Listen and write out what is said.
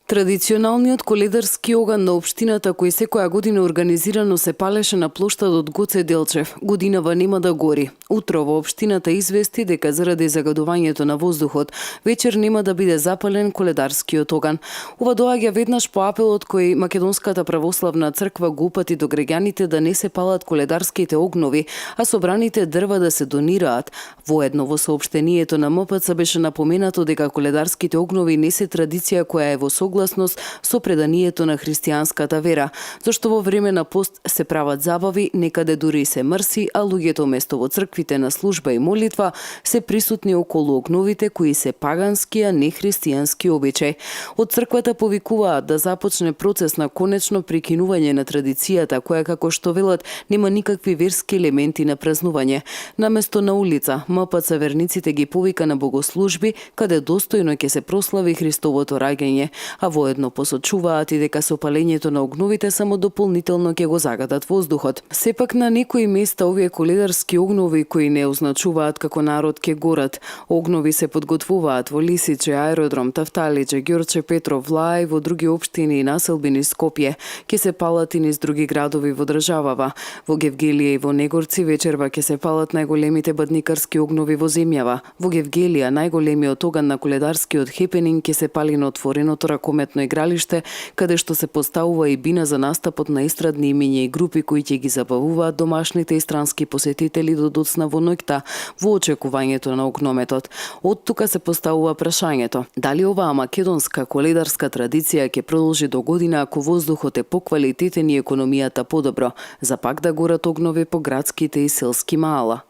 Традиционалниот коледарски оган на општината кој секоја година организирано се палеше на плоштадот Гоце Делчев, годинава нема да гори. Утро во општината извести дека заради загадувањето на воздухот, вечер нема да биде запален коледарскиот оган. Ова доаѓа веднаш по апелот кој Македонската православна црква го упати до граѓаните да не се палат коледарските огнови, а собраните дрва да се донираат. Воедно во соопштението на МПЦ беше напоменато дека коледарските огнови не се традиција која е во согласност со преданието на христијанската вера, зашто во време на пост се прават забави, некаде дури и се мрси, а луѓето место во црквите на служба и молитва се присутни околу огновите кои се пагански, а не христијански обичај. Од црквата повикуваат да започне процес на конечно прекинување на традицијата која, како што велат, нема никакви верски елементи на празнување. Наместо на улица, МПЦ верниците ги повика на богослужби каде достојно ќе се прослави Христовото раѓање, а воедно посочуваат и дека со палењето на огновите само дополнително ќе го загадат воздухот. Сепак на некои места овие коледарски огнови кои не означуваат како народ ќе горат. Огнови се подготвуваат во Лисиче, Аеродром, Тафталиџе, Ѓорче Петров, Влај, во други општини и населбини Скопје. Ќе се палат и низ други градови во државава. Во Гевгелија и во Негорци вечерва ќе се палат најголемите бадникарски огнови во земјава. Во Гевгелија најголемиот оган на коледарскиот хепенинг ќе се пали на отвореното ракометно игралиште, каде што се поставува и бина за настапот на естрадни имиња и групи кои ќе ги забавуваат домашните и странски посетители до доцна во ноќта во очекувањето на огнометот. Од тука се поставува прашањето: дали оваа македонска коледарска традиција ќе продолжи до година ако воздухот е поквалитетен и економијата подобро, за пак да горат огнови по градските и селски маала?